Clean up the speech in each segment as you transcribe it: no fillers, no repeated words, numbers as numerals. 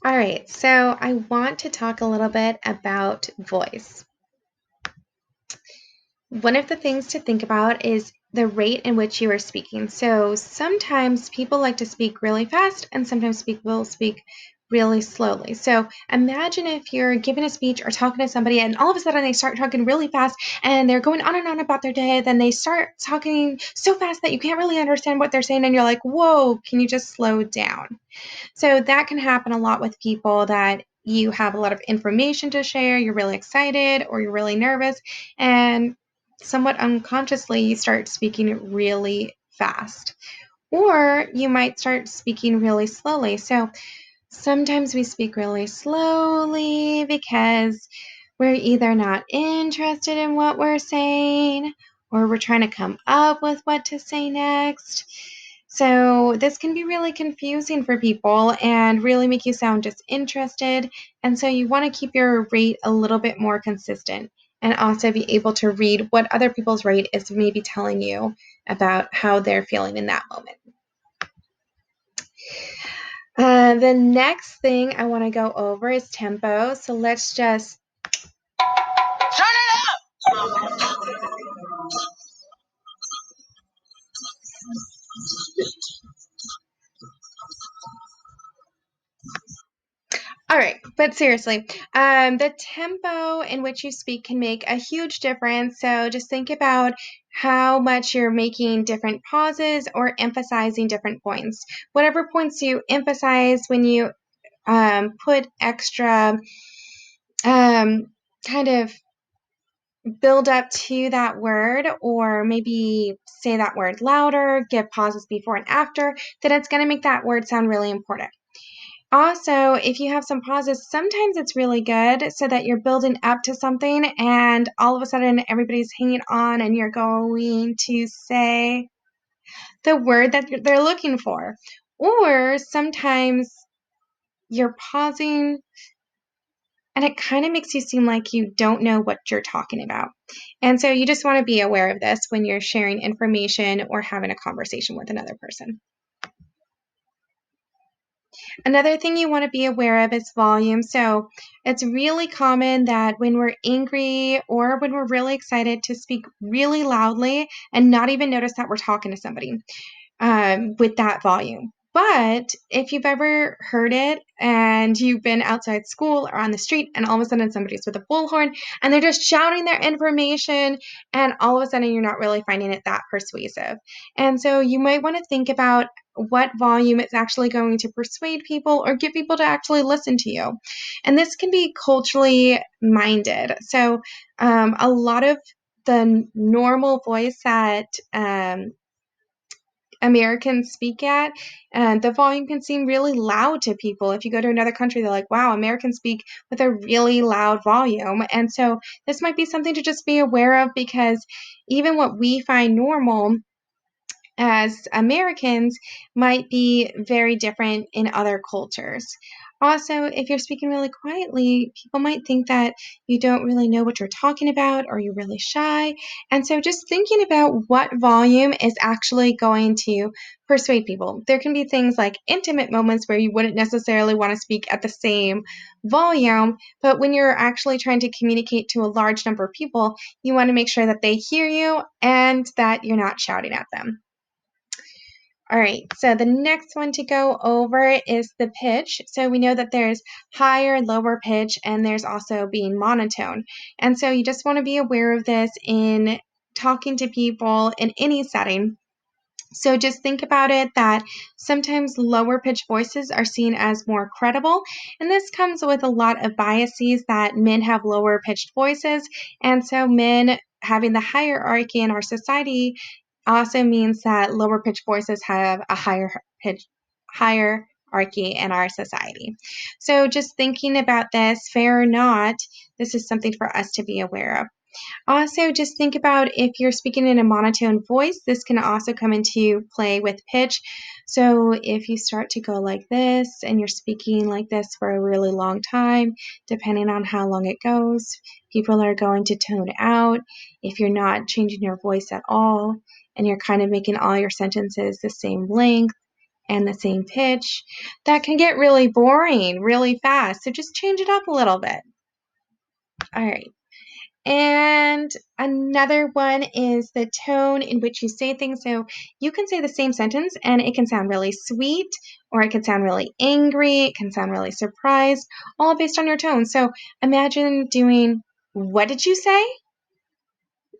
All right, so I want to talk a little bit about voice. One of the things to think about is the rate in which you are speaking. So sometimes people like to speak really fast, and sometimes people will speak really slowly. So imagine if you're giving a speech or talking to somebody, and all of a sudden they start talking really fast and they're going on and on about their day. Then they start talking so fast that you can't really understand what they're saying, and you're like, whoa, can you just slow down? So that can happen a lot with people that you have a lot of information to share, you're really excited or you're really nervous, and somewhat unconsciously you start speaking really fast. Or you might start speaking really slowly. So sometimes we speak really slowly because we're either not interested in what we're saying or we're trying to come up with what to say next. So, this can be really confusing for people and really make you sound disinterested. And so, you want to keep your rate a little bit more consistent and also be able to read what other people's rate is maybe telling you about how they're feeling in that moment. The next thing I want to go over is tempo. So let's just turn it up. All right, but seriously, the tempo in which you speak can make a huge difference. So just think about how much you're making different pauses or emphasizing different points. Whatever points you emphasize when you put extra kind of build up to that word, or maybe say that word louder, give pauses before and after, then it's going to make that word sound really important. Also, if you have some pauses, sometimes it's really good so that you're building up to something and all of a sudden everybody's hanging on and you're going to say the word that they're looking for. Or sometimes you're pausing and it kind of makes you seem like you don't know what you're talking about. And so you just want to be aware of this when you're sharing information or having a conversation with another person. Another thing you want to be aware of is volume. So it's really common that when we're angry or when we're really excited to speak really loudly and not even notice that we're talking to somebody with that volume. But if you've ever heard it and you've been outside school or on the street and all of a sudden somebody's with a bullhorn and they're just shouting their information and all of a sudden you're not really finding it that persuasive. And so you might want to think about what volume it's actually going to persuade people or get people to actually listen to you. And this can be culturally minded. So a lot of the normal voice that Americans speak at, and the volume can seem really loud to people. If you go to another country, they're like, wow, Americans speak with a really loud volume. And so this might be something to just be aware of because even what we find normal as Americans might be very different in other cultures. Also, if you're speaking really quietly, people might think that you don't really know what you're talking about or you're really shy. And so, just thinking about what volume is actually going to persuade people. There can be things like intimate moments where you wouldn't necessarily want to speak at the same volume, but when you're actually trying to communicate to a large number of people, you want to make sure that they hear you and that you're not shouting at them. All right, so the next one to go over is the pitch. So we know that there's higher and lower pitch, and there's also being monotone. And so you just want to be aware of this in talking to people in any setting. So just think about it that sometimes lower pitch voices are seen as more credible. And this comes with a lot of biases that men have lower pitched voices. And so men having the hierarchy in our society also means that lower pitched voices have a hierarchy in our society. So just thinking about this, fair or not, this is something for us to be aware of. Also, just think about if you're speaking in a monotone voice, this can also come into play with pitch. So, if you start to go like this and you're speaking like this for a really long time, depending on how long it goes, people are going to tone out. If you're not changing your voice at all and you're kind of making all your sentences the same length, and the same pitch, that can get really boring really fast. So just change it up a little bit. All right. And another one is the tone in which you say things. So you can say the same sentence and it can sound really sweet, or it can sound really angry, it can sound really surprised, all based on your tone. So imagine doing, "What did you say?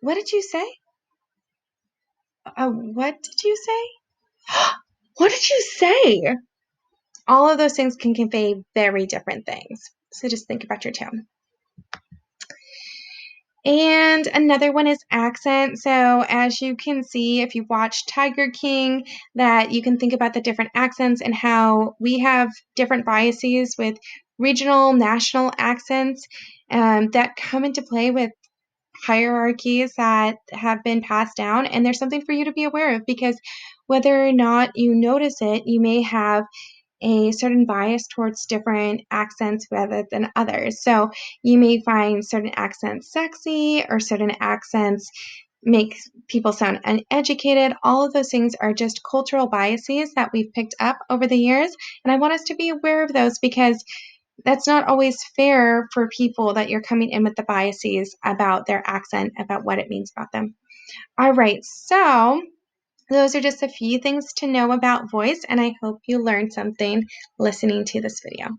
What did you say? What did you say? What did you say?" All of those things can convey very different things. So just think about your tone. And another one is accent. So as you can see, if you watch Tiger King, that you can think about the different accents and how we have different biases with regional, national accents that come into play with hierarchies that have been passed down. And there's something for you to be aware of, because whether or not you notice it, you may have a certain bias towards different accents rather than others. So you may find certain accents sexy, or certain accents make people sound uneducated. All of those things are just cultural biases that we've picked up over the years. And I want us to be aware of those, because that's not always fair for people that you're coming in with the biases about their accent, about what it means about them. All right, so those are just a few things to know about voice, and I hope you learned something listening to this video.